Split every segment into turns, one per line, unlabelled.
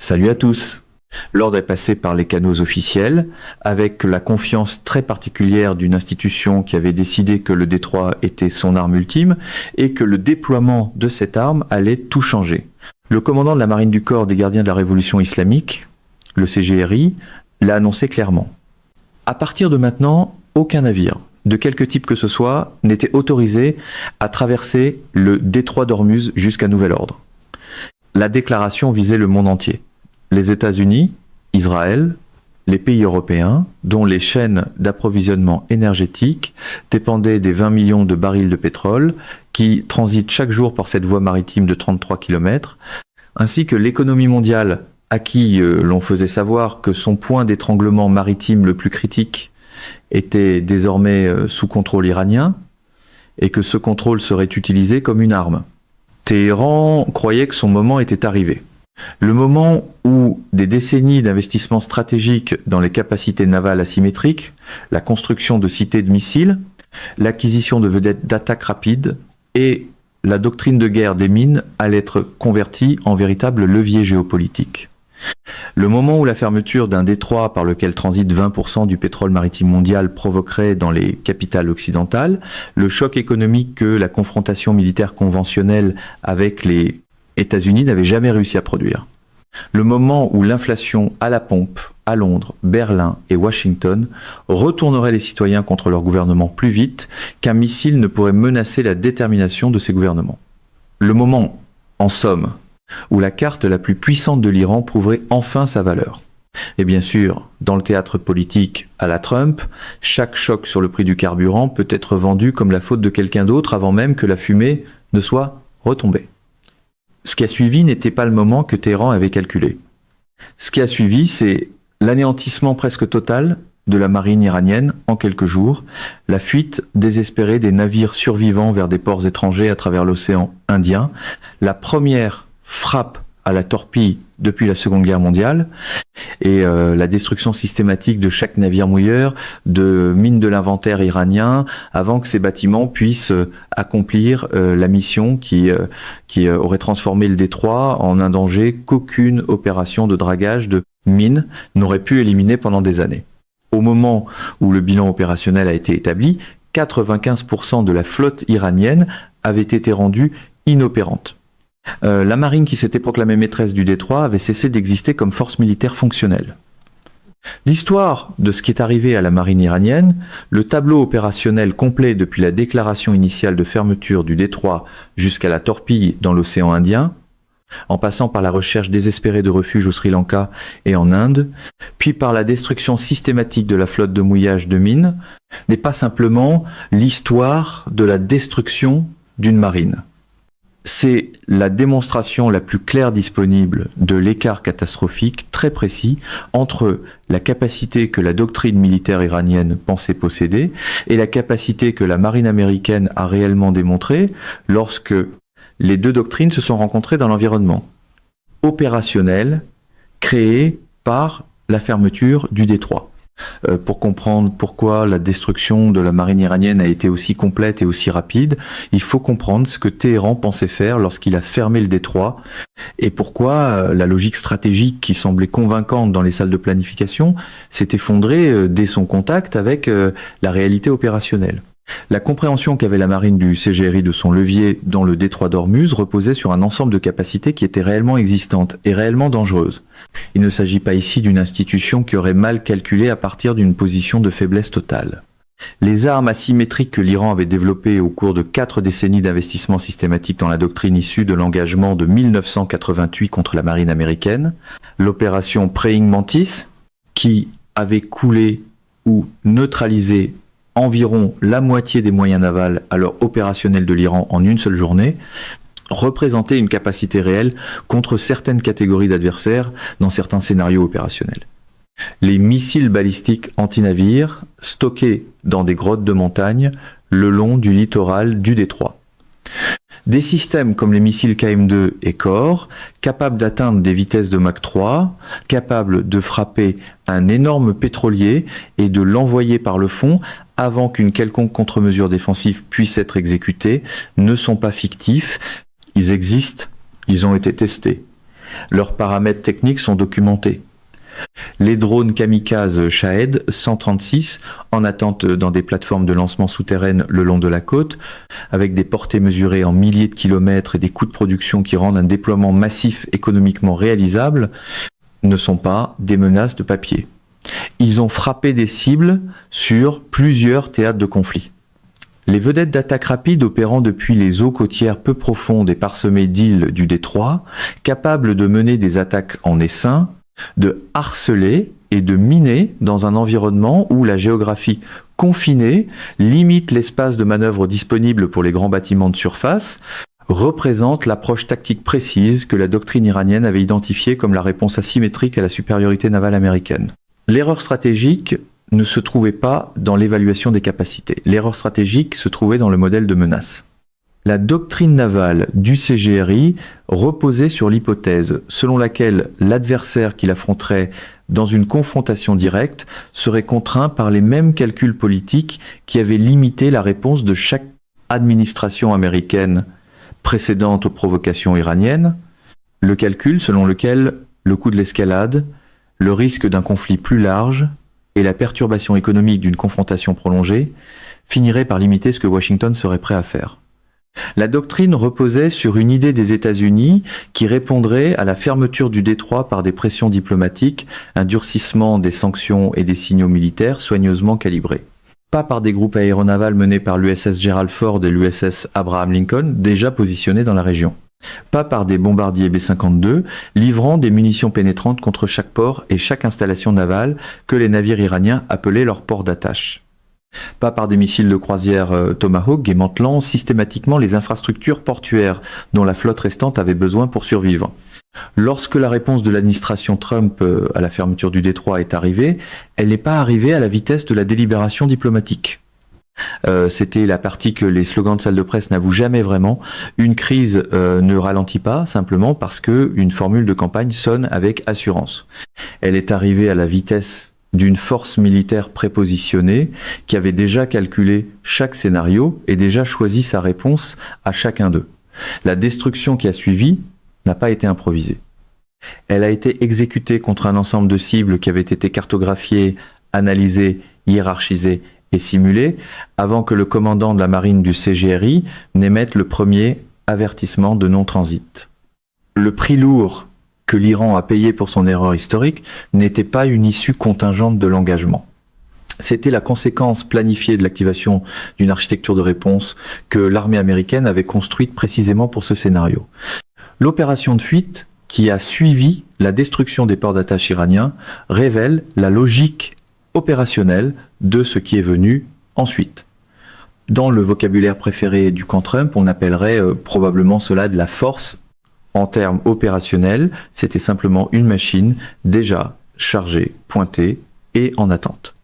Salut à tous. L'ordre est passé par les canaux officiels, avec la confiance très particulière d'une institution qui avait décidé que le Détroit était son arme ultime et que le déploiement de cette arme allait tout changer. Le commandant de la marine du corps des gardiens de la révolution islamique, le CGRI, l'a annoncé clairement. À partir de maintenant, aucun navire, de quelque type que ce soit, n'était autorisé à traverser le détroit d'Ormuz jusqu'à nouvel ordre. La déclaration visait le monde entier. Les États-Unis, Israël, les pays européens, dont les chaînes d'approvisionnement énergétique dépendaient des 20 millions de barils de pétrole qui transitent chaque jour par cette voie maritime de 33 km, ainsi que l'économie mondiale à qui l'on faisait savoir que son point d'étranglement maritime le plus critique était désormais sous contrôle iranien et que ce contrôle serait utilisé comme une arme. Téhéran croyait que son moment était arrivé. Le moment où des décennies d'investissements stratégiques dans les capacités navales asymétriques, la construction de cités de missiles, l'acquisition de vedettes d'attaque rapide et la doctrine de guerre des mines allaient être convertie en véritable levier géopolitique. Le moment où la fermeture d'un détroit par lequel transite 20% du pétrole maritime mondial provoquerait dans les capitales occidentales le choc économique que la confrontation militaire conventionnelle avec les États-Unis n'avaient jamais réussi à produire. Le moment où l'inflation à la pompe, à Londres, Berlin et Washington retournerait les citoyens contre leur gouvernement plus vite qu'un missile ne pourrait menacer la détermination de ces gouvernements. Le moment, en somme, où la carte la plus puissante de l'Iran prouverait enfin sa valeur. Et bien sûr, dans le théâtre politique à la Trump, chaque choc sur le prix du carburant peut être vendu comme la faute de quelqu'un d'autre avant même que la fumée ne soit retombée. Ce qui a suivi n'était pas le moment que Téhéran avait calculé. Ce qui a suivi, c'est l'anéantissement presque total de la marine iranienne en quelques jours, la fuite désespérée des navires survivants vers des ports étrangers à travers l'océan Indien, la première frappe à la torpille depuis la Seconde Guerre mondiale et la destruction systématique de chaque navire mouilleur, de mines de l'inventaire iranien, avant que ces bâtiments puissent accomplir la mission qui aurait transformé le détroit en un danger qu'aucune opération de dragage de mines n'aurait pu éliminer pendant des années. Au moment où le bilan opérationnel a été établi, 95% de la flotte iranienne avait été rendue inopérante. La marine qui s'était proclamée maîtresse du détroit avait cessé d'exister comme force militaire fonctionnelle. L'histoire de ce qui est arrivé à la marine iranienne, le tableau opérationnel complet depuis la déclaration initiale de fermeture du détroit jusqu'à la torpille dans l'océan Indien, en passant par la recherche désespérée de refuge au Sri Lanka et en Inde, puis par la destruction systématique de la flotte de mouillage de mines, n'est pas simplement l'histoire de la destruction d'une marine. C'est la démonstration la plus claire disponible de l'écart catastrophique très précis entre la capacité que la doctrine militaire iranienne pensait posséder et la capacité que la marine américaine a réellement démontrée lorsque les deux doctrines se sont rencontrées dans l'environnement opérationnel créé par la fermeture du détroit. Pour comprendre pourquoi la destruction de la marine iranienne a été aussi complète et aussi rapide, il faut comprendre ce que Téhéran pensait faire lorsqu'il a fermé le détroit et pourquoi la logique stratégique qui semblait convaincante dans les salles de planification s'est effondrée dès son contact avec la réalité opérationnelle. La compréhension qu'avait la marine du CGRI de son levier dans le détroit d'Ormuz reposait sur un ensemble de capacités qui étaient réellement existantes et réellement dangereuses. Il ne s'agit pas ici d'une institution qui aurait mal calculé à partir d'une position de faiblesse totale. Les armes asymétriques que l'Iran avait développées au cours de 4 décennies d'investissement systématique dans la doctrine issue de l'engagement de 1988 contre la marine américaine, l'opération Praying Mantis, qui avait coulé ou neutralisé environ la moitié des moyens navals alors opérationnels de l'Iran en une seule journée, représentait une capacité réelle contre certaines catégories d'adversaires dans certains scénarios opérationnels. Les missiles balistiques anti-navires stockés dans des grottes de montagne le long du littoral du détroit. Des systèmes comme les missiles KM2 et Core, capables d'atteindre des vitesses de Mach 3, capables de frapper un énorme pétrolier et de l'envoyer par le fond avant qu'une quelconque contre-mesure défensive puisse être exécutée, ne sont pas fictifs, ils existent, ils ont été testés. Leurs paramètres techniques sont documentés. Les drones kamikazes Shahed 136 en attente dans des plateformes de lancement souterraines le long de la côte, avec des portées mesurées en milliers de kilomètres et des coûts de production qui rendent un déploiement massif économiquement réalisable, ne sont pas des menaces de papier. Ils ont frappé des cibles sur plusieurs théâtres de conflit. Les vedettes d'attaque rapide opérant depuis les eaux côtières peu profondes et parsemées d'îles du détroit, capables de mener des attaques en essaim, de harceler et de miner dans un environnement où la géographie confinée limite l'espace de manœuvre disponible pour les grands bâtiments de surface, représente l'approche tactique précise que la doctrine iranienne avait identifiée comme la réponse asymétrique à la supériorité navale américaine. L'erreur stratégique ne se trouvait pas dans l'évaluation des capacités. L'erreur stratégique se trouvait dans le modèle de menace. La doctrine navale du CGRI reposait sur l'hypothèse selon laquelle l'adversaire qui l'affronterait dans une confrontation directe serait contraint par les mêmes calculs politiques qui avaient limité la réponse de chaque administration américaine précédente aux provocations iraniennes, le calcul selon lequel le coût de l'escalade, le risque d'un conflit plus large et la perturbation économique d'une confrontation prolongée finiraient par limiter ce que Washington serait prêt à faire. La doctrine reposait sur une idée des États-Unis qui répondrait à la fermeture du détroit par des pressions diplomatiques, un durcissement des sanctions et des signaux militaires soigneusement calibrés. Pas par des groupes aéronavals menés par l'USS Gerald Ford et l'USS Abraham Lincoln, déjà positionnés dans la région. Pas par des bombardiers B-52, livrant des munitions pénétrantes contre chaque port et chaque installation navale que les navires iraniens appelaient leur port d'attache. Pas par des missiles de croisière Tomahawk démantelant systématiquement les infrastructures portuaires dont la flotte restante avait besoin pour survivre. Lorsque la réponse de l'administration Trump à la fermeture du détroit est arrivée, elle n'est pas arrivée à la vitesse de la délibération diplomatique. C'était la partie que les slogans de salle de presse n'avouent jamais vraiment. Une crise ne ralentit pas simplement parce qu'une formule de campagne sonne avec assurance. Elle est arrivée à la vitesse d'une force militaire prépositionnée qui avait déjà calculé chaque scénario et déjà choisi sa réponse à chacun d'eux. La destruction qui a suivi n'a pas été improvisée. Elle a été exécutée contre un ensemble de cibles qui avaient été cartographiées, analysées, hiérarchisées et simulées avant que le commandant de la marine du CGRI n'émette le premier avertissement de non-transit. Le prix lourd que l'Iran a payé pour son erreur historique n'était pas une issue contingente de l'engagement. C'était la conséquence planifiée de l'activation d'une architecture de réponse que l'armée américaine avait construite précisément pour ce scénario. L'opération de fuite qui a suivi la destruction des ports d'attache iraniens révèle la logique opérationnelle de ce qui est venu ensuite. Dans le vocabulaire préféré du camp Trump, on appellerait probablement cela de la force. En termes opérationnels, c'était simplement une machine déjà chargée, pointée et en attente.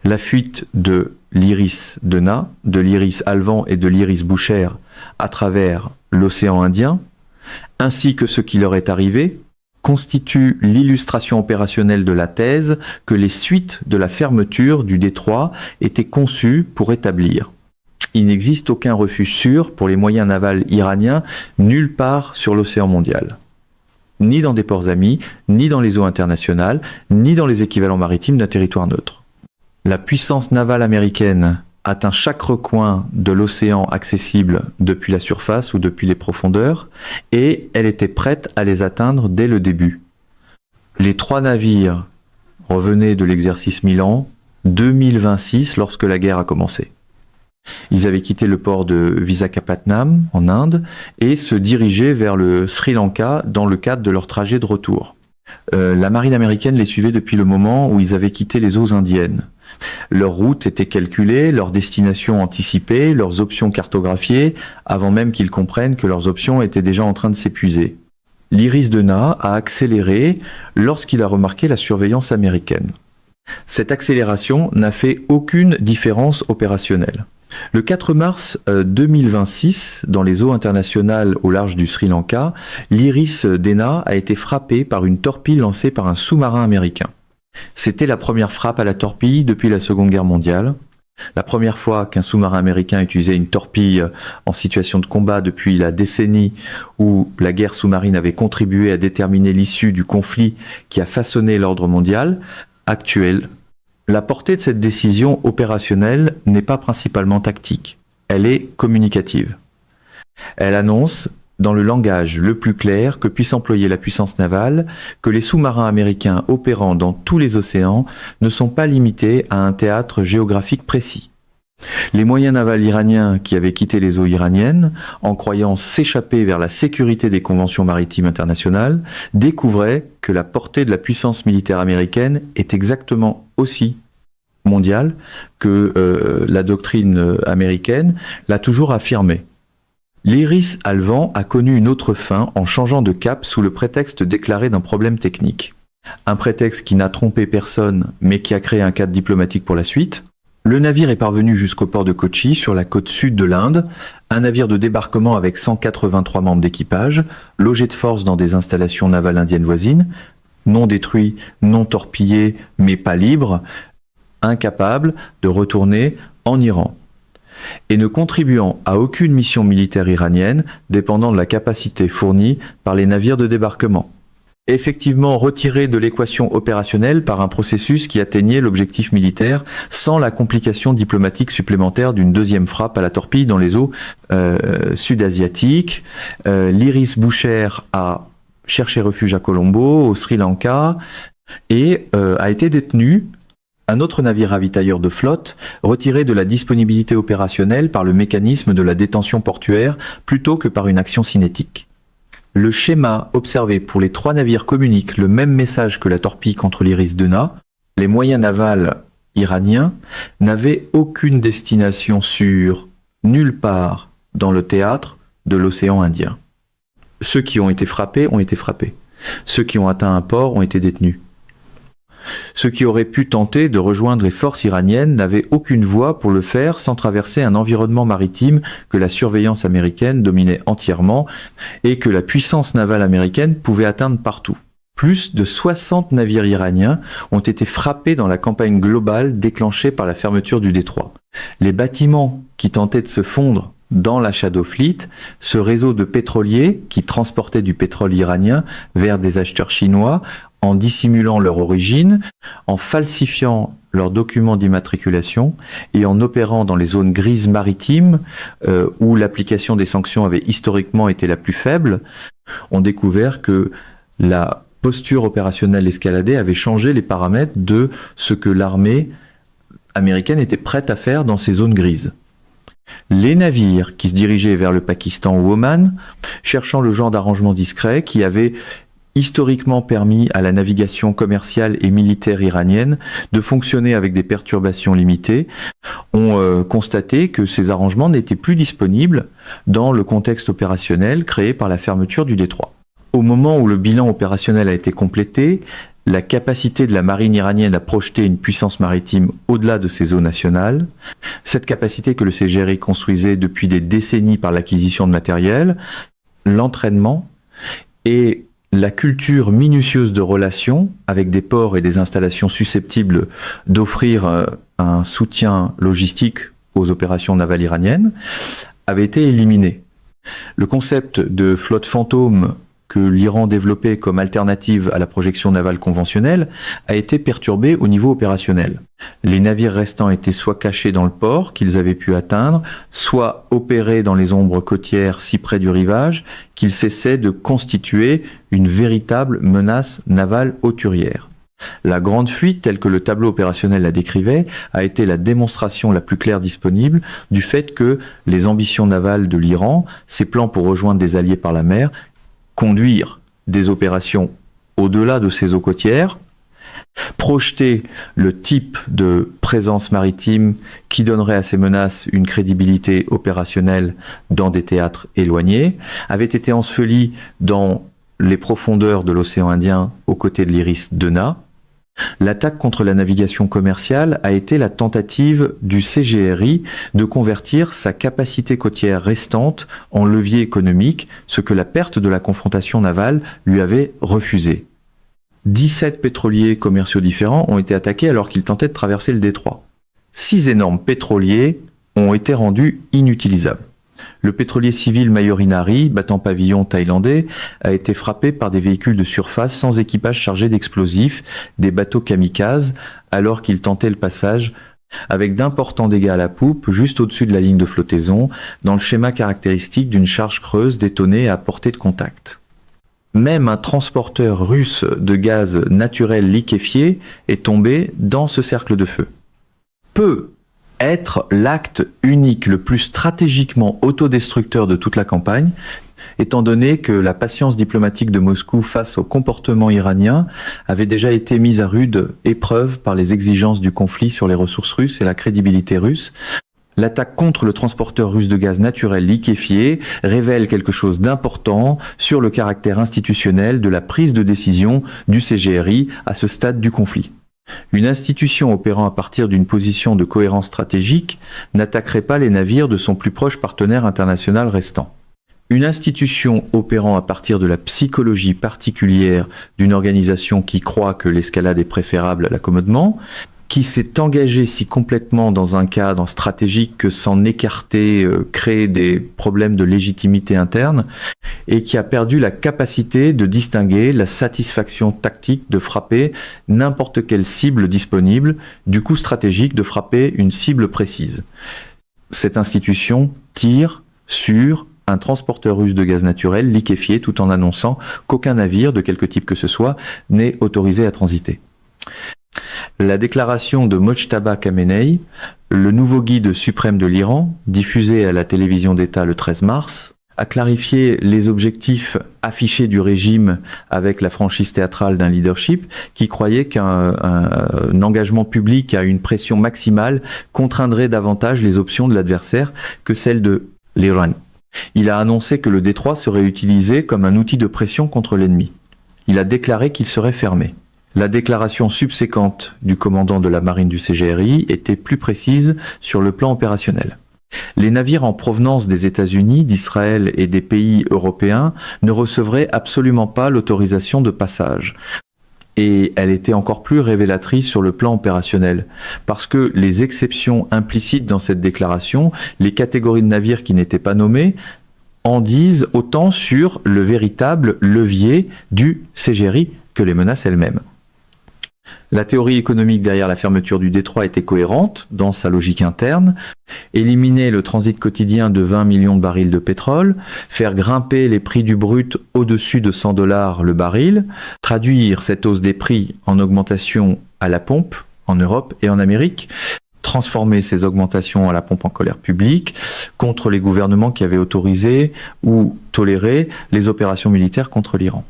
La fuite de l'Iris Dena, de l'Iris Alvan et de l'Iris Boucher à travers l'océan Indien, ainsi que ce qui leur est arrivé, constitue l'illustration opérationnelle de la thèse que les suites de la fermeture du détroit étaient conçues pour établir. Il n'existe aucun refuge sûr pour les moyens navals iraniens nulle part sur l'océan mondial. Ni dans des ports amis, ni dans les eaux internationales, ni dans les équivalents maritimes d'un territoire neutre. La puissance navale américaine atteint chaque recoin de l'océan accessible depuis la surface ou depuis les profondeurs, et elle était prête à les atteindre dès le début. Les 3 navires revenaient de l'exercice Milan 2026 lorsque la guerre a commencé. Ils avaient quitté le port de Visakhapatnam en Inde et se dirigeaient vers le Sri Lanka dans le cadre de leur trajet de retour. La marine américaine les suivait depuis le moment où ils avaient quitté les eaux indiennes. Leur route était calculée, leur destination anticipée, leurs options cartographiées, avant même qu'ils comprennent que leurs options étaient déjà en train de s'épuiser. L'Iris Dena a accéléré lorsqu'il a remarqué la surveillance américaine. Cette accélération n'a fait aucune différence opérationnelle. Le 4 mars 2026, dans les eaux internationales au large du Sri Lanka, l'Iris Dena a été frappée par une torpille lancée par un sous-marin américain. C'était la première frappe à la torpille depuis la Seconde Guerre mondiale. La première fois qu'un sous-marin américain utilisait une torpille en situation de combat depuis la décennie où la guerre sous-marine avait contribué à déterminer l'issue du conflit qui a façonné l'ordre mondial actuel. La portée de cette décision opérationnelle n'est pas principalement tactique, elle est communicative. Elle annonce, dans le langage le plus clair que puisse employer la puissance navale, que les sous-marins américains opérant dans tous les océans ne sont pas limités à un théâtre géographique précis. Les moyens navals iraniens qui avaient quitté les eaux iraniennes, en croyant s'échapper vers la sécurité des conventions maritimes internationales, découvraient que la portée de la puissance militaire américaine est exactement aussi mondiale que la doctrine américaine l'a toujours affirmé. L'Iris Alvan a connu une autre fin en changeant de cap sous le prétexte déclaré d'un problème technique. Un prétexte qui n'a trompé personne, mais qui a créé un cadre diplomatique pour la suite. Le navire est parvenu jusqu'au port de Kochi, sur la côte sud de l'Inde, un navire de débarquement avec 183 membres d'équipage, logé de force dans des installations navales indiennes voisines, non détruit, non torpillé, mais pas libre, incapable de retourner en Iran, et ne contribuant à aucune mission militaire iranienne dépendant de la capacité fournie par les navires de débarquement. Effectivement retiré de l'équation opérationnelle par un processus qui atteignait l'objectif militaire sans la complication diplomatique supplémentaire d'une deuxième frappe à la torpille dans les eaux sud-asiatiques. L'Iris Boucher a cherché refuge à Colombo, au Sri Lanka, et a été détenu. Un autre navire ravitailleur de flotte, retiré de la disponibilité opérationnelle par le mécanisme de la détention portuaire plutôt que par une action cinétique. Le schéma observé pour les 3 navires communique le même message que la torpille contre l'Iris Dena. Les moyens navals iraniens n'avaient aucune destination sûre, nulle part dans le théâtre de l'océan Indien. Ceux qui ont été frappés ont été frappés. Ceux qui ont atteint un port ont été détenus. Ceux qui auraient pu tenter de rejoindre les forces iraniennes n'avaient aucune voie pour le faire sans traverser un environnement maritime que la surveillance américaine dominait entièrement et que la puissance navale américaine pouvait atteindre partout. Plus de 60 navires iraniens ont été frappés dans la campagne globale déclenchée par la fermeture du détroit. Les bâtiments qui tentaient de se fondre dans la Shadow Fleet, ce réseau de pétroliers qui transportaient du pétrole iranien vers des acheteurs chinois, en dissimulant leur origine, en falsifiant leurs documents d'immatriculation et en opérant dans les zones grises maritimes où l'application des sanctions avait historiquement été la plus faible, ont découvert que la posture opérationnelle escaladée avait changé les paramètres de ce que l'armée américaine était prête à faire dans ces zones grises. Les navires qui se dirigeaient vers le Pakistan ou Oman, cherchant le genre d'arrangement discret qui avait historiquement permis à la navigation commerciale et militaire iranienne de fonctionner avec des perturbations limitées, ont constaté que ces arrangements n'étaient plus disponibles dans le contexte opérationnel créé par la fermeture du détroit. Au moment où le bilan opérationnel a été complété, la capacité de la marine iranienne à projeter une puissance maritime au-delà de ses eaux nationales, cette capacité que le CGRI construisait depuis des décennies par l'acquisition de matériel, l'entraînement et la culture minutieuse de relations avec des ports et des installations susceptibles d'offrir un soutien logistique aux opérations navales iraniennes avait été éliminée. Le concept de flotte fantôme que l'Iran développait comme alternative à la projection navale conventionnelle a été perturbé au niveau opérationnel. Les navires restants étaient soit cachés dans le port qu'ils avaient pu atteindre, soit opérés dans les ombres côtières si près du rivage qu'ils cessaient de constituer une véritable menace navale hauturière. La grande fuite, telle que le tableau opérationnel la décrivait, a été la démonstration la plus claire disponible du fait que les ambitions navales de l'Iran, ses plans pour rejoindre des alliés par la mer, conduire des opérations au-delà de ses eaux côtières, projeter le type de présence maritime qui donnerait à ces menaces une crédibilité opérationnelle dans des théâtres éloignés, avait été enseveli dans les profondeurs de l'océan Indien aux côtés de l'Iris Dena. L'attaque contre la navigation commerciale a été la tentative du CGRI de convertir sa capacité côtière restante en levier économique, ce que la perte de la confrontation navale lui avait refusé. 17 pétroliers commerciaux différents ont été attaqués alors qu'ils tentaient de traverser le détroit. 6 énormes pétroliers ont été rendus inutilisables. Le pétrolier civil Mayorinari, battant pavillon thaïlandais, a été frappé par des véhicules de surface sans équipage chargé d'explosifs, des bateaux kamikazes, alors qu'ils tentaient le passage, avec d'importants dégâts à la poupe, juste au-dessus de la ligne de flottaison, dans le schéma caractéristique d'une charge creuse détonnée à portée de contact. Même un transporteur russe de gaz naturel liquéfié est tombé dans ce cercle de feu. Peut être l'acte unique le plus stratégiquement autodestructeur de toute la campagne, étant donné que la patience diplomatique de Moscou face au comportement iranien avait déjà été mise à rude épreuve par les exigences du conflit sur les ressources russes et la crédibilité russe. L'attaque contre le transporteur russe de gaz naturel liquéfié révèle quelque chose d'important sur le caractère institutionnel de la prise de décision du CGRI à ce stade du conflit. Une institution opérant à partir d'une position de cohérence stratégique n'attaquerait pas les navires de son plus proche partenaire international restant. Une institution opérant à partir de la psychologie particulière d'une organisation qui croit que l'escalade est préférable à l'accommodement, qui s'est engagée si complètement dans un cadre stratégique que s'en écarter crée des problèmes de légitimité interne, et qui a perdu la capacité de distinguer la satisfaction tactique de frapper n'importe quelle cible disponible, du coup stratégique de frapper une cible précise. Cette institution tire sur un transporteur russe de gaz naturel liquéfié tout en annonçant qu'aucun navire, de quelque type que ce soit, n'est autorisé à transiter. La déclaration de Mojtaba Khamenei, le nouveau guide suprême de l'Iran, diffusé à la télévision d'État le 13 mars, a clarifié les objectifs affichés du régime avec la franchise théâtrale d'un leadership qui croyait qu'un engagement public à une pression maximale contraindrait davantage les options de l'adversaire que celles de l'Iran. Il a annoncé que le détroit serait utilisé comme un outil de pression contre l'ennemi. Il a déclaré qu'il serait fermé. La déclaration subséquente du commandant de la marine du CGRI était plus précise sur le plan opérationnel. Les navires en provenance des États-Unis, d'Israël et des pays européens ne recevraient absolument pas l'autorisation de passage. Et elle était encore plus révélatrice sur le plan opérationnel, parce que les exceptions implicites dans cette déclaration, les catégories de navires qui n'étaient pas nommées, en disent autant sur le véritable levier du CGRI que les menaces elles-mêmes. La théorie économique derrière la fermeture du détroit était cohérente dans sa logique interne. Éliminer le transit quotidien de 20 millions de barils de pétrole, faire grimper les prix du brut au-dessus de $100 le baril, traduire cette hausse des prix en augmentation à la pompe en Europe et en Amérique, transformer ces augmentations à la pompe en colère publique contre les gouvernements qui avaient autorisé ou toléré les opérations militaires contre l'Iran.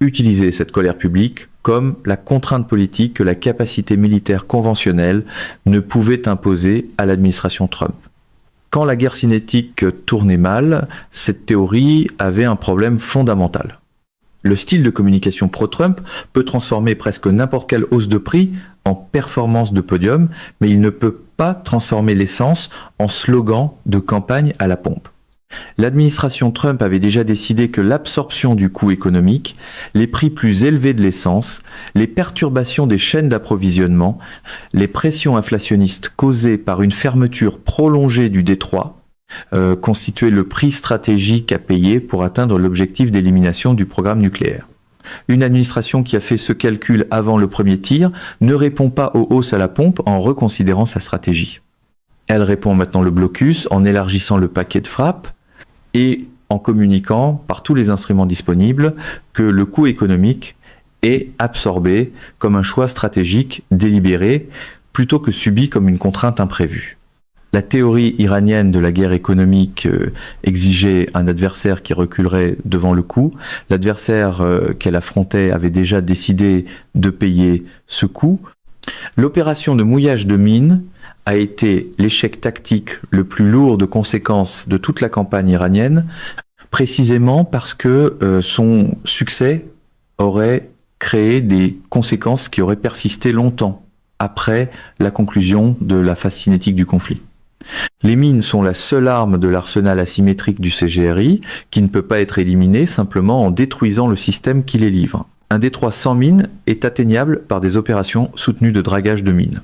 Utiliser cette colère publique comme la contrainte politique que la capacité militaire conventionnelle ne pouvait imposer à l'administration Trump. Quand la guerre cinétique tournait mal, cette théorie avait un problème fondamental. Le style de communication pro-Trump peut transformer presque n'importe quelle hausse de prix en performance de podium, mais il ne peut pas transformer l'essence en slogan de campagne à la pompe. L'administration Trump avait déjà décidé que l'absorption du coût économique, les prix plus élevés de l'essence, les perturbations des chaînes d'approvisionnement, les pressions inflationnistes causées par une fermeture prolongée du détroit constituaient le prix stratégique à payer pour atteindre l'objectif d'élimination du programme nucléaire. Une administration qui a fait ce calcul avant le premier tir ne répond pas aux hausses à la pompe en reconsidérant sa stratégie. Elle répond maintenant le blocus en élargissant le paquet de frappe et en communiquant par tous les instruments disponibles que le coût économique est absorbé comme un choix stratégique délibéré plutôt que subi comme une contrainte imprévue. La théorie iranienne de la guerre économique exigeait un adversaire qui reculerait devant le coût. L'adversaire qu'elle affrontait avait déjà décidé de payer ce coût. L'opération de mouillage de mines a été l'échec tactique le plus lourd de conséquences de toute la campagne iranienne, précisément parce que son succès aurait créé des conséquences qui auraient persisté longtemps après la conclusion de la phase cinétique du conflit. Les mines sont la seule arme de l'arsenal asymétrique du CGRI qui ne peut pas être éliminée simplement en détruisant le système qui les livre. Un détroit sans mines est atteignable par des opérations soutenues de dragage de mines.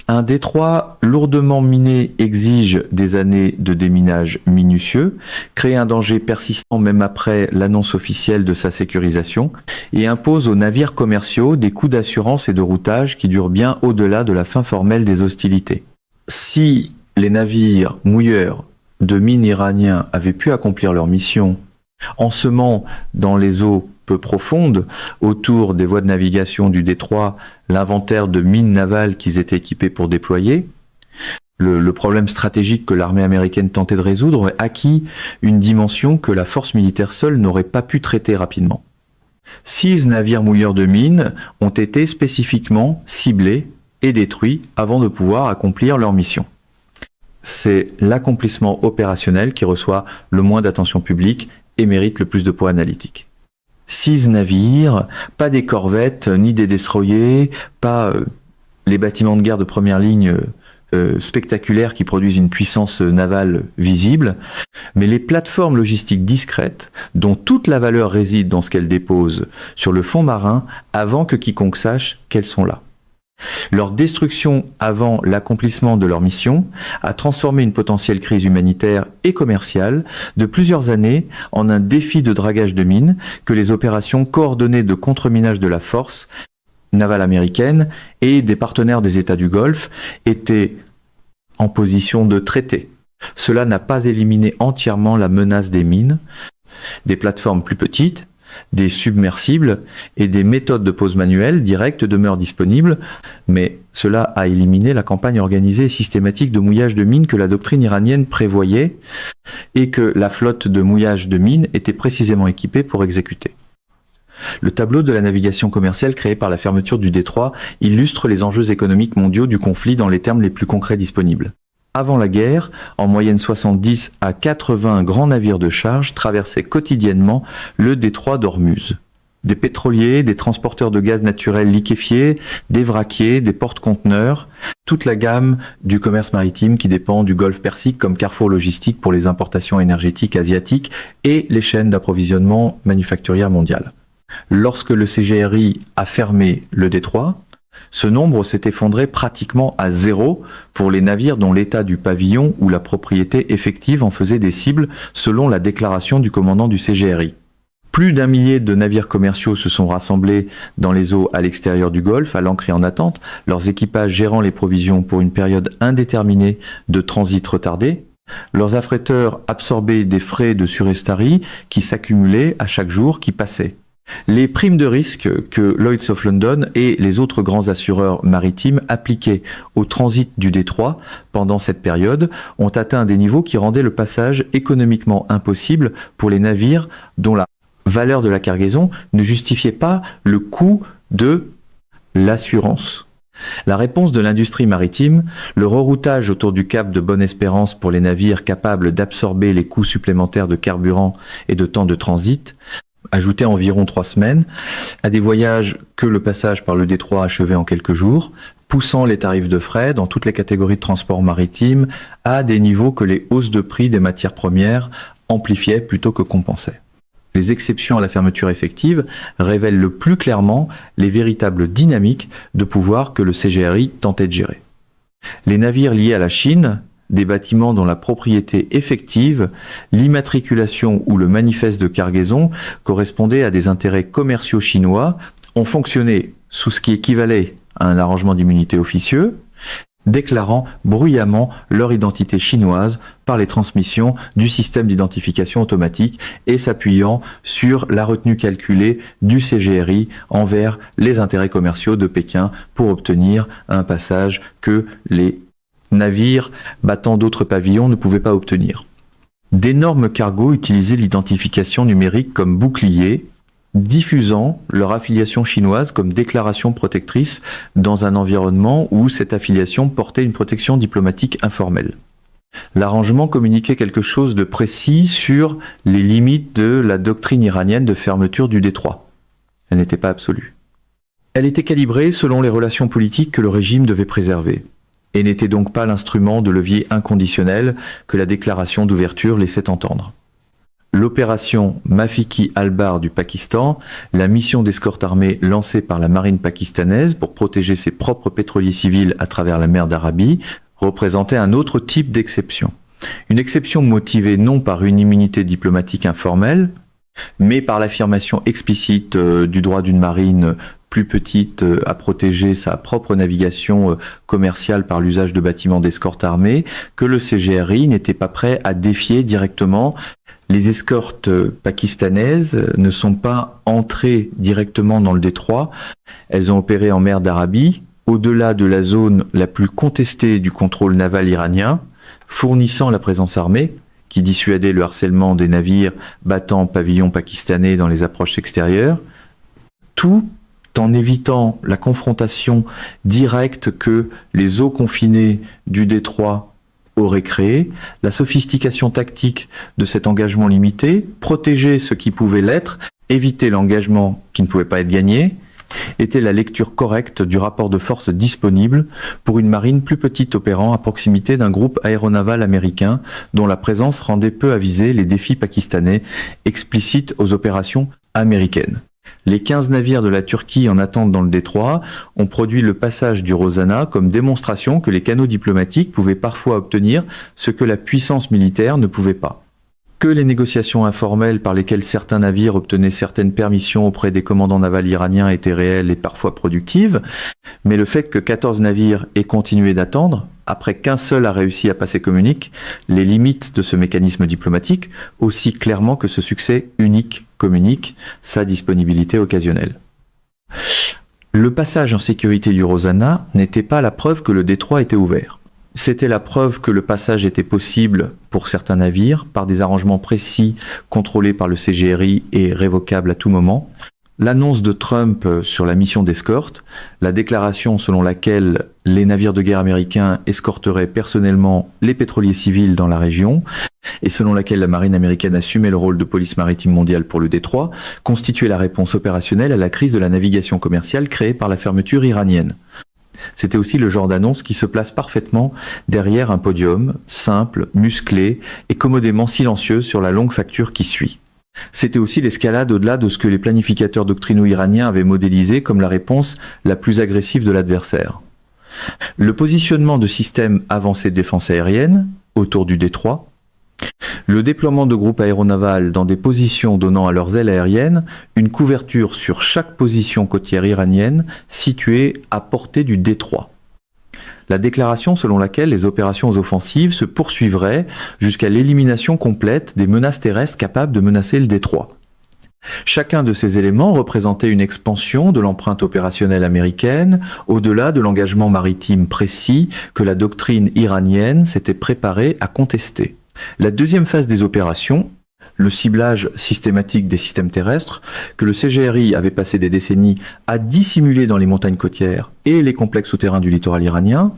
Un détroit lourdement miné exige des années de déminage minutieux, crée un danger persistant même après l'annonce officielle de sa sécurisation et impose aux navires commerciaux des coûts d'assurance et de routage qui durent bien au-delà de la fin formelle des hostilités. Si les navires mouilleurs de mines iraniens avaient pu accomplir leur mission en semant dans les eaux peu profondes autour des voies de navigation du détroit l'inventaire de mines navales qu'ils étaient équipés pour déployer, le problème stratégique que l'armée américaine tentait de résoudre aurait acquis une dimension que la force militaire seule n'aurait pas pu traiter rapidement. 6 navires mouilleurs de mines ont été spécifiquement ciblés et détruits avant de pouvoir accomplir leur mission. C'est l'accomplissement opérationnel qui reçoit le moins d'attention publique et mérite le plus de poids analytique. 6 navires, pas des corvettes, ni des destroyers, pas les bâtiments de guerre de première ligne spectaculaires qui produisent une puissance navale visible, mais les plateformes logistiques discrètes dont toute la valeur réside dans ce qu'elles déposent sur le fond marin avant que quiconque sache qu'elles sont là. Leur destruction avant l'accomplissement de leur mission a transformé une potentielle crise humanitaire et commerciale de plusieurs années en un défi de dragage de mines que les opérations coordonnées de contre-minage de la force navale américaine et des partenaires des États du Golfe étaient en position de traiter. Cela n'a pas éliminé entièrement la menace des mines, des plateformes plus petites, des submersibles et des méthodes de pose manuelle directes demeurent disponibles, mais cela a éliminé la campagne organisée et systématique de mouillage de mines que la doctrine iranienne prévoyait et que la flotte de mouillage de mines était précisément équipée pour exécuter. Le tableau de la navigation commerciale créé par la fermeture du détroit illustre les enjeux économiques mondiaux du conflit dans les termes les plus concrets disponibles. Avant la guerre, en moyenne 70 à 80 grands navires de charge traversaient quotidiennement le détroit d'Ormuz. Des pétroliers, des transporteurs de gaz naturel liquéfié, des vraquiers, des porte-conteneurs, toute la gamme du commerce maritime qui dépend du Golfe Persique comme carrefour logistique pour les importations énergétiques asiatiques et les chaînes d'approvisionnement manufacturières mondiales. Lorsque le CGRI a fermé le détroit, ce nombre s'est effondré pratiquement à 0 pour les navires dont l'état du pavillon ou la propriété effective en faisait des cibles selon la déclaration du commandant du CGRI. Plus d'1 millier de navires commerciaux se sont rassemblés dans les eaux à l'extérieur du Golfe, à l'ancre et en attente, leurs équipages gérant les provisions pour une période indéterminée de transit retardé. Leurs affréteurs absorbaient des frais de surestarie qui s'accumulaient à chaque jour qui passait. Les primes de risque que Lloyd's of London et les autres grands assureurs maritimes appliquaient au transit du détroit pendant cette période ont atteint des niveaux qui rendaient le passage économiquement impossible pour les navires dont la valeur de la cargaison ne justifiait pas le coût de l'assurance. La réponse de l'industrie maritime, le reroutage autour du cap de Bonne-Espérance pour les navires capables d'absorber les coûts supplémentaires de carburant et de temps de transit, ajouté environ 3 semaines, à des voyages que le passage par le détroit achevait en quelques jours, poussant les tarifs de fret dans toutes les catégories de transport maritime à des niveaux que les hausses de prix des matières premières amplifiaient plutôt que compensaient. Les exceptions à la fermeture effective révèlent le plus clairement les véritables dynamiques de pouvoir que le CGRI tentait de gérer. Les navires liés à la Chine, des bâtiments dont la propriété effective, l'immatriculation ou le manifeste de cargaison correspondaient à des intérêts commerciaux chinois, ont fonctionné sous ce qui équivalait à un arrangement d'immunité officieux, déclarant bruyamment leur identité chinoise par les transmissions du système d'identification automatique et s'appuyant sur la retenue calculée du CGRI envers les intérêts commerciaux de Pékin pour obtenir un passage que les navires battant d'autres pavillons ne pouvaient pas obtenir. D'énormes cargos utilisaient l'identification numérique comme bouclier, diffusant leur affiliation chinoise comme déclaration protectrice dans un environnement où cette affiliation portait une protection diplomatique informelle. L'arrangement communiquait quelque chose de précis sur les limites de la doctrine iranienne de fermeture du détroit. Elle n'était pas absolue. Elle était calibrée selon les relations politiques que le régime devait préserver, et n'était donc pas l'instrument de levier inconditionnel que la déclaration d'ouverture laissait entendre. l'opération Mafiki-Albar du Pakistan, la mission d'escorte armée lancée par la marine pakistanaise pour protéger ses propres pétroliers civils à travers la mer d'Arabie, représentait un autre type d'exception. Une exception motivée non par une immunité diplomatique informelle, mais par l'affirmation explicite du droit d'une marine plus petite à protéger sa propre navigation commerciale par l'usage de bâtiments d'escorte armée, que le CGRI n'était pas prêt à défier directement. Les escortes pakistanaises ne sont pas entrées directement dans le détroit, elles ont opéré en mer d'Arabie, au-delà de la zone la plus contestée du contrôle naval iranien, fournissant la présence armée, qui dissuadait le harcèlement des navires battant pavillon pakistanais dans les approches extérieures, tout en évitant la confrontation directe que les eaux confinées du détroit auraient créée, la sophistication tactique de cet engagement limité, protéger ce qui pouvait l'être, éviter l'engagement qui ne pouvait pas être gagné, était la lecture correcte du rapport de force disponible pour une marine plus petite opérant à proximité d'un groupe aéronaval américain dont la présence rendait peu avisés les défis pakistanais explicites aux opérations américaines. Les 15 navires de la Turquie en attente dans le détroit ont produit le passage du Rosanna comme démonstration que les canaux diplomatiques pouvaient parfois obtenir ce que la puissance militaire ne pouvait pas. Que les négociations informelles par lesquelles certains navires obtenaient certaines permissions auprès des commandants navals iraniens étaient réelles et parfois productives, mais le fait que 14 navires aient continué d'attendre, après qu'un seul a réussi à passer communique, les limites de ce mécanisme diplomatique, aussi clairement que ce succès unique communique sa disponibilité occasionnelle. Le passage en sécurité du Rosanna n'était pas la preuve que le détroit était ouvert. C'était la preuve que le passage était possible pour certains navires par des arrangements précis contrôlés par le CGRI et révocables à tout moment. L'annonce de Trump sur la mission d'escorte, la déclaration selon laquelle les navires de guerre américains escorteraient personnellement les pétroliers civils dans la région et selon laquelle la marine américaine assumait le rôle de police maritime mondiale pour le détroit, constituait la réponse opérationnelle à la crise de la navigation commerciale créée par la fermeture iranienne. C'était aussi le genre d'annonce qui se place parfaitement derrière un podium, simple, musclé et commodément silencieux sur la longue facture qui suit. C'était aussi l'escalade au-delà de ce que les planificateurs doctrinaux iraniens avaient modélisé comme la réponse la plus agressive de l'adversaire. Le positionnement de systèmes avancés de défense aérienne autour du détroit, le déploiement de groupes aéronavals dans des positions donnant à leurs ailes aériennes une couverture sur chaque position côtière iranienne située à portée du détroit. La déclaration selon laquelle les opérations offensives se poursuivraient jusqu'à l'élimination complète des menaces terrestres capables de menacer le détroit. Chacun de ces éléments représentait une expansion de l'empreinte opérationnelle américaine au-delà de l'engagement maritime précis que la doctrine iranienne s'était préparée à contester. La deuxième phase des opérations, le ciblage systématique des systèmes terrestres, que le CGRI avait passé des décennies à dissimuler dans les montagnes côtières et les complexes souterrains du littoral iranien,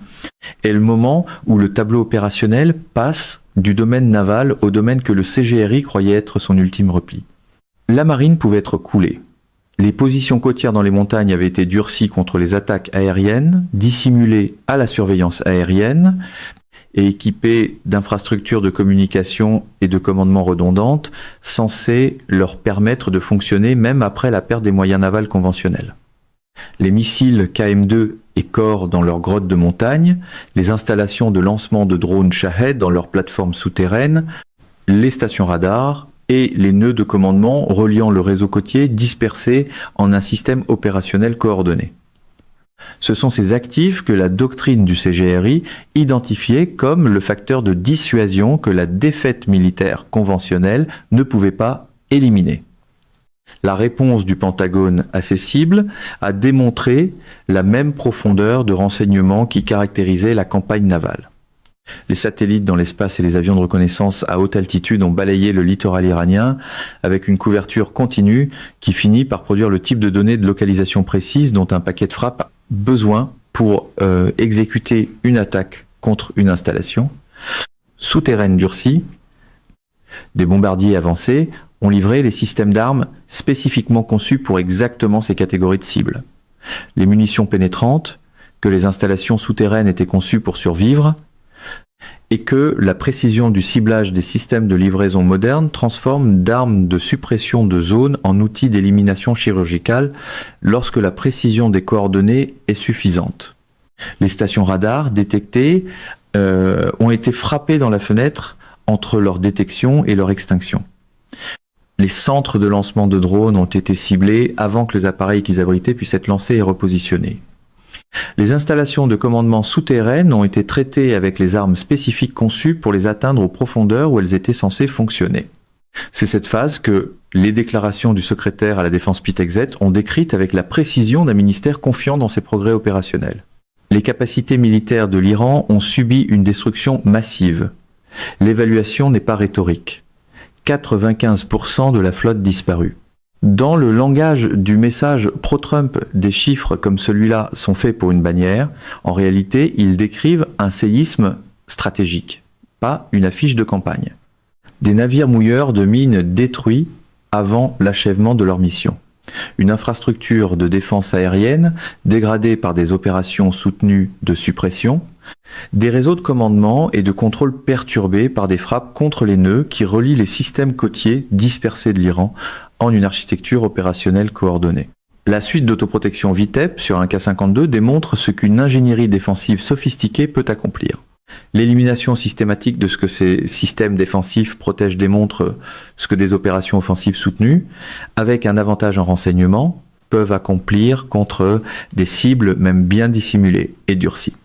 est le moment où le tableau opérationnel passe du domaine naval au domaine que le CGRI croyait être son ultime repli. La marine pouvait être coulée. Les positions côtières dans les montagnes avaient été durcies contre les attaques aériennes, dissimulées à la surveillance aérienne, et équipées d'infrastructures de communication et de commandement redondantes, censées leur permettre de fonctionner même après la perte des moyens navals conventionnels. Les missiles KM-2 et Core dans leurs grottes de montagne, les installations de lancement de drones Shahed dans leurs plateformes souterraines, les stations radars et les nœuds de commandement reliant le réseau côtier dispersés en un système opérationnel coordonné. Ce sont ces actifs que la doctrine du CGRI identifiait comme le facteur de dissuasion que la défaite militaire conventionnelle ne pouvait pas éliminer. La réponse du Pentagone à ces cibles a démontré la même profondeur de renseignement qui caractérisait la campagne navale. Les satellites dans l'espace et les avions de reconnaissance à haute altitude ont balayé le littoral iranien avec une couverture continue qui finit par produire le type de données de localisation précise dont un paquet de frappe a besoin pour exécuter une attaque contre une installation. Souterraine durcie, des bombardiers avancés ont livré les systèmes d'armes spécifiquement conçus pour exactement ces catégories de cibles. Les munitions pénétrantes, que les installations souterraines étaient conçues pour survivre, et que la précision du ciblage des systèmes de livraison modernes transforme d'armes de suppression de zone en outils d'élimination chirurgicale lorsque la précision des coordonnées est suffisante. Les stations radars détectées ont été frappées dans la fenêtre entre leur détection et leur extinction. Les centres de lancement de drones ont été ciblés avant que les appareils qu'ils abritaient puissent être lancés et repositionnés. Les installations de commandement souterraines ont été traitées avec les armes spécifiques conçues pour les atteindre aux profondeurs où elles étaient censées fonctionner. C'est cette phase que les déclarations du secrétaire à la défense Pete Hegseth ont décrite avec la précision d'un ministère confiant dans ses progrès opérationnels. Les capacités militaires de l'Iran ont subi une destruction massive. L'évaluation n'est pas rhétorique. 95% de la flotte disparue. Dans le langage du message pro-Trump, des chiffres comme celui-là sont faits pour une bannière. En réalité, ils décrivent un séisme stratégique, pas une affiche de campagne. Des navires mouilleurs de mines détruits avant l'achèvement de leur mission. Une infrastructure de défense aérienne dégradée par des opérations soutenues de suppression. Des réseaux de commandement et de contrôle perturbés par des frappes contre les nœuds qui relient les systèmes côtiers dispersés de l'Iran en une architecture opérationnelle coordonnée. La suite d'autoprotection VITEP sur un K-52 démontre ce qu'une ingénierie défensive sophistiquée peut accomplir. L'élimination systématique de ce que ces systèmes défensifs protègent démontre ce que des opérations offensives soutenues, avec un avantage en renseignement, peuvent accomplir contre des cibles même bien dissimulées et durcies.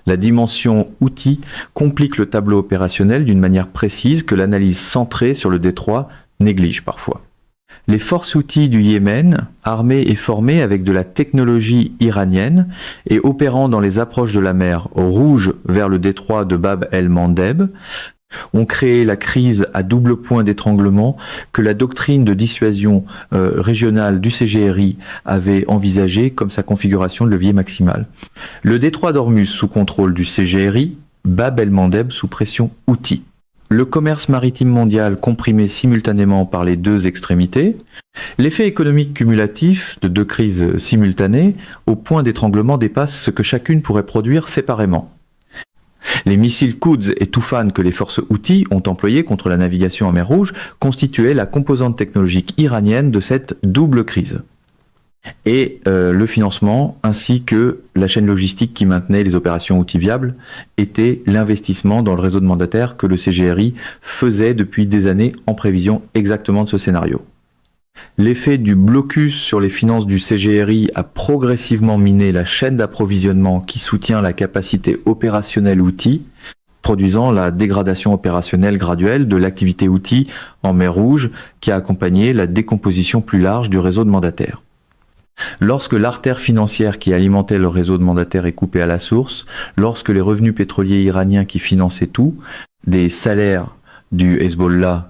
La dimension outil complique le tableau opérationnel d'une manière précise que l'analyse centrée sur le détroit néglige parfois. Les forces outils du Yémen, armées et formées avec de la technologie iranienne et opérant dans les approches de la mer Rouge vers le détroit de Bab el-Mandeb, ont créé la crise à double point d'étranglement que la doctrine de dissuasion régionale du CGRI avait envisagée comme sa configuration de levier maximal. Le détroit d'Ormuz sous contrôle du CGRI, Bab el-Mandeb sous pression outil. Le commerce maritime mondial comprimé simultanément par les deux extrémités, l'effet économique cumulatif de deux crises simultanées au point d'étranglement dépasse ce que chacune pourrait produire séparément. Les missiles Quds et Toufan que les forces Houthis ont employés contre la navigation en mer Rouge constituaient la composante technologique iranienne de cette double crise. Et le financement ainsi que la chaîne logistique qui maintenait les opérations Houthis viables était l'investissement dans le réseau de mandataires que le CGRI faisait depuis des années en prévision exactement de ce scénario. L'effet du blocus sur les finances du CGRI a progressivement miné la chaîne d'approvisionnement qui soutient la capacité opérationnelle Houthi, produisant la dégradation opérationnelle graduelle de l'activité Houthi en mer Rouge qui a accompagné la décomposition plus large du réseau de mandataires. Lorsque l'artère financière qui alimentait le réseau de mandataires est coupée à la source, lorsque les revenus pétroliers iraniens qui finançaient tout, des salaires du Hezbollah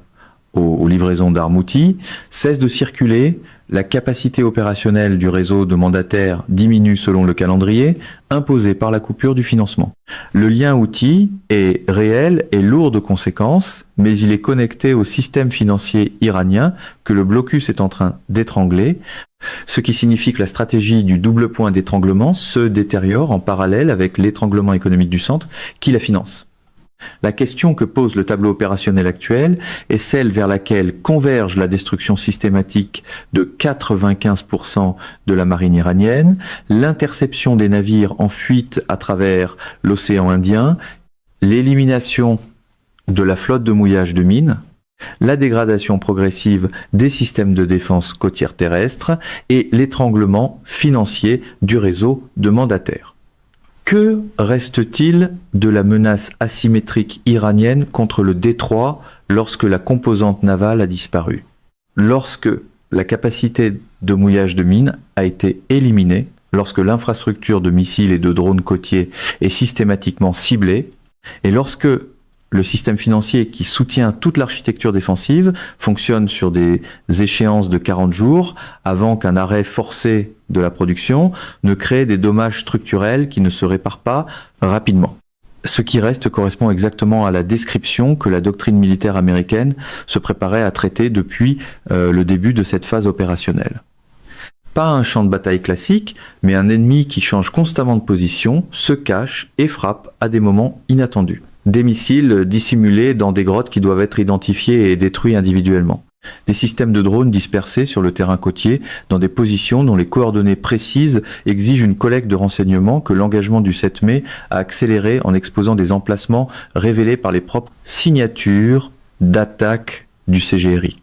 aux livraisons d'armes Houthis, cessent de circuler, la capacité opérationnelle du réseau de mandataires diminue selon le calendrier imposé par la coupure du financement. Le lien Houthi est réel et lourd de conséquences, mais il est connecté au système financier iranien que le blocus est en train d'étrangler, ce qui signifie que la stratégie du double point d'étranglement se détériore en parallèle avec l'étranglement économique du centre qui la finance. La question que pose le tableau opérationnel actuel est celle vers laquelle converge la destruction systématique de 95% de la marine iranienne, l'interception des navires en fuite à travers l'océan Indien, l'élimination de la flotte de mouillage de mines, la dégradation progressive des systèmes de défense côtière terrestre et l'étranglement financier du réseau de mandataires. Que reste-t-il de la menace asymétrique iranienne contre le détroit lorsque la composante navale a disparu? Lorsque la capacité de mouillage de mines a été éliminée, lorsque l'infrastructure de missiles et de drones côtiers est systématiquement ciblée, et lorsque le système financier qui soutient toute l'architecture défensive fonctionne sur des échéances de 40 jours avant qu'un arrêt forcé de la production ne crée des dommages structurels qui ne se réparent pas rapidement. Ce qui reste correspond exactement à la description que la doctrine militaire américaine se préparait à traiter depuis le début de cette phase opérationnelle. Pas un champ de bataille classique, mais un ennemi qui change constamment de position, se cache et frappe à des moments inattendus. des missiles dissimulés dans des grottes qui doivent être identifiées et détruits individuellement. Des systèmes de drones dispersés sur le terrain côtier dans des positions dont les coordonnées précises exigent une collecte de renseignements que l'engagement du 7 mai a accéléré en exposant des emplacements révélés par les propres signatures d'attaque du CGRI.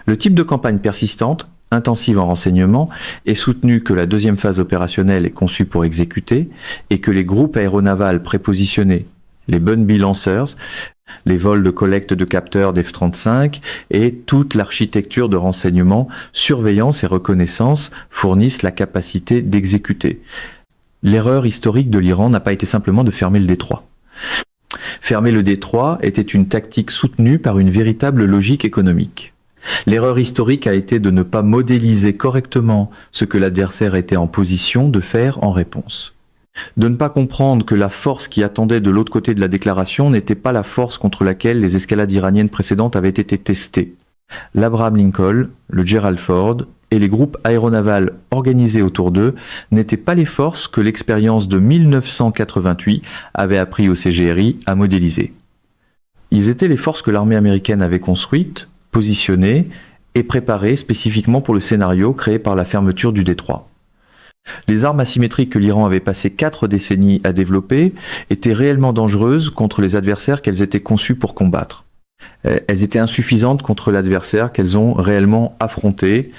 Le type de campagne persistante, intensive en renseignement, est soutenu que la deuxième phase opérationnelle est conçue pour exécuter et que les groupes aéronavals prépositionnés, les Bunby Lancers, les vols de collecte de capteurs d'F-35 et toute l'architecture de renseignement, surveillance et reconnaissance fournissent la capacité d'exécuter. L'erreur historique de l'Iran n'a pas été simplement de fermer le détroit. Fermer le détroit était une tactique soutenue par une véritable logique économique. L'erreur historique a été de ne pas modéliser correctement ce que l'adversaire était en position de faire en réponse. De ne pas comprendre que la force qui attendait de l'autre côté de la déclaration n'était pas la force contre laquelle les escalades iraniennes précédentes avaient été testées. L'Abraham Lincoln, le Gerald Ford et les groupes aéronavals organisés autour d'eux n'étaient pas les forces que l'expérience de 1988 avait appris au CGRI à modéliser. Ils étaient les forces que l'armée américaine avait construites, positionnées et préparées spécifiquement pour le scénario créé par la fermeture du détroit. Les armes asymétriques que l'Iran avait passé 4 décennies à développer étaient réellement dangereuses contre les adversaires qu'elles étaient conçues pour combattre. Elles étaient insuffisantes contre l'adversaire qu'elles ont réellement affronté.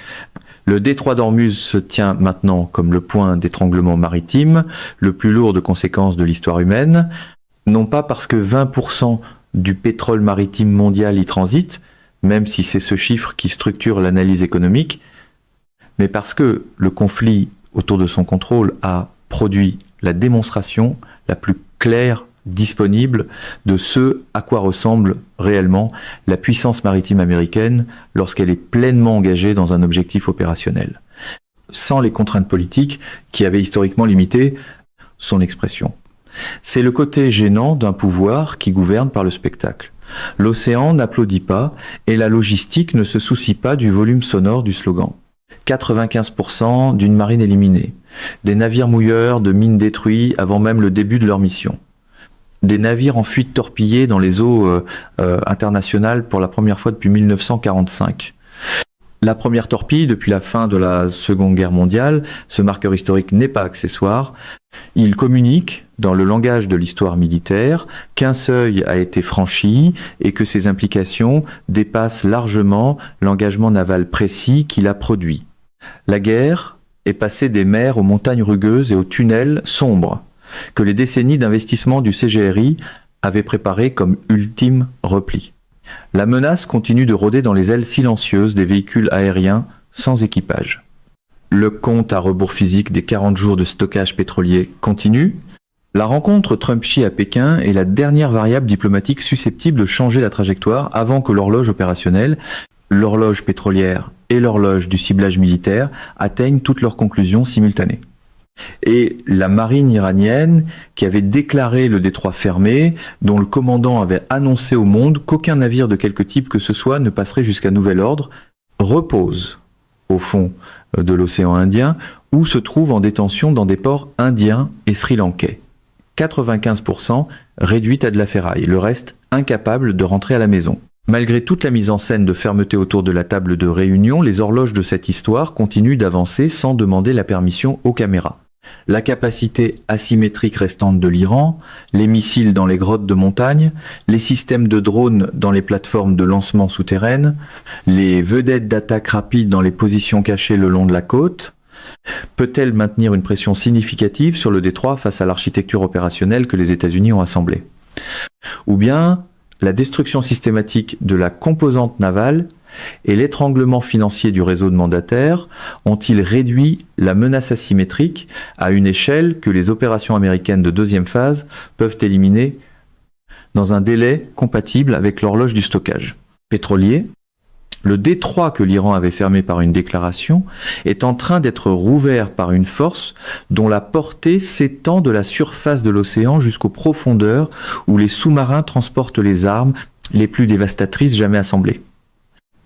Le détroit d'Ormuz se tient maintenant comme le point d'étranglement maritime, le plus lourd de conséquences de l'histoire humaine, non pas parce que 20% du pétrole maritime mondial y transite, même si c'est ce chiffre qui structure l'analyse économique, mais parce que le conflit autour de son contrôle a produit la démonstration la plus claire disponible de ce à quoi ressemble réellement la puissance maritime américaine lorsqu'elle est pleinement engagée dans un objectif opérationnel, sans les contraintes politiques qui avaient historiquement limité son expression. C'est le côté gênant d'un pouvoir qui gouverne par le spectacle. L'océan n'applaudit pas et la logistique ne se soucie pas du volume sonore du slogan. 95% d'une marine éliminée, des navires mouilleurs de mines détruits avant même le début de leur mission, des navires en fuite torpillés dans les eaux internationales pour la première fois depuis 1945. La première torpille depuis la fin de la Seconde Guerre mondiale, ce marqueur historique n'est pas accessoire. Il communique, dans le langage de l'histoire militaire, qu'un seuil a été franchi et que ses implications dépassent largement l'engagement naval précis qu'il a produit. La guerre est passée des mers aux montagnes rugueuses et aux tunnels sombres que les décennies d'investissement du CGRI avaient préparés comme ultime repli. La menace continue de rôder dans les ailes silencieuses des véhicules aériens sans équipage. Le compte à rebours physique des 40 jours de stockage pétrolier continue. La rencontre Trump-Xi à Pékin est la dernière variable diplomatique susceptible de changer la trajectoire avant que l'horloge opérationnelle, l'horloge pétrolière et l'horloge du ciblage militaire atteignent toutes leurs conclusions simultanées. Et la marine iranienne, qui avait déclaré le détroit fermé, dont le commandant avait annoncé au monde qu'aucun navire de quelque type que ce soit ne passerait jusqu'à nouvel ordre, repose au fond de l'océan Indien, où se trouve en détention dans des ports indiens et sri-lankais. 95% réduite à de la ferraille, le reste incapable de rentrer à la maison. Malgré toute la mise en scène de fermeté autour de la table de réunion, les horloges de cette histoire continuent d'avancer sans demander la permission aux caméras. La capacité asymétrique restante de l'Iran, les missiles dans les grottes de montagne, les systèmes de drones dans les plateformes de lancement souterraines, les vedettes d'attaque rapide dans les positions cachées le long de la côte, peut-elle maintenir une pression significative sur le détroit face à l'architecture opérationnelle que les États-Unis ont assemblée? Ou bien la destruction systématique de la composante navale et l'étranglement financier du réseau de mandataires ont-ils réduit la menace asymétrique à une échelle que les opérations américaines de deuxième phase peuvent éliminer dans un délai compatible avec l'horloge du stockage pétrolier? Le détroit que l'Iran avait fermé par une déclaration est en train d'être rouvert par une force dont la portée s'étend de la surface de l'océan jusqu'aux profondeurs où les sous-marins transportent les armes les plus dévastatrices jamais assemblées.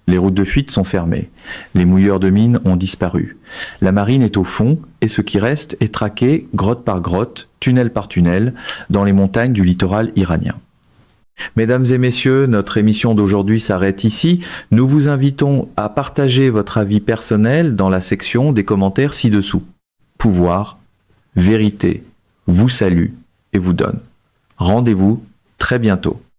Les routes de fuite sont fermées, les mouilleurs de mines ont disparu. La marine est au fond et ce qui reste est traqué grotte par grotte, tunnel par tunnel, dans les montagnes du littoral iranien. Mesdames et messieurs, notre émission d'aujourd'hui s'arrête ici. Nous vous invitons à partager votre avis personnel dans la section des commentaires ci-dessous. Pouvoir, vérité, vous salue et vous donne. Rendez-vous très bientôt.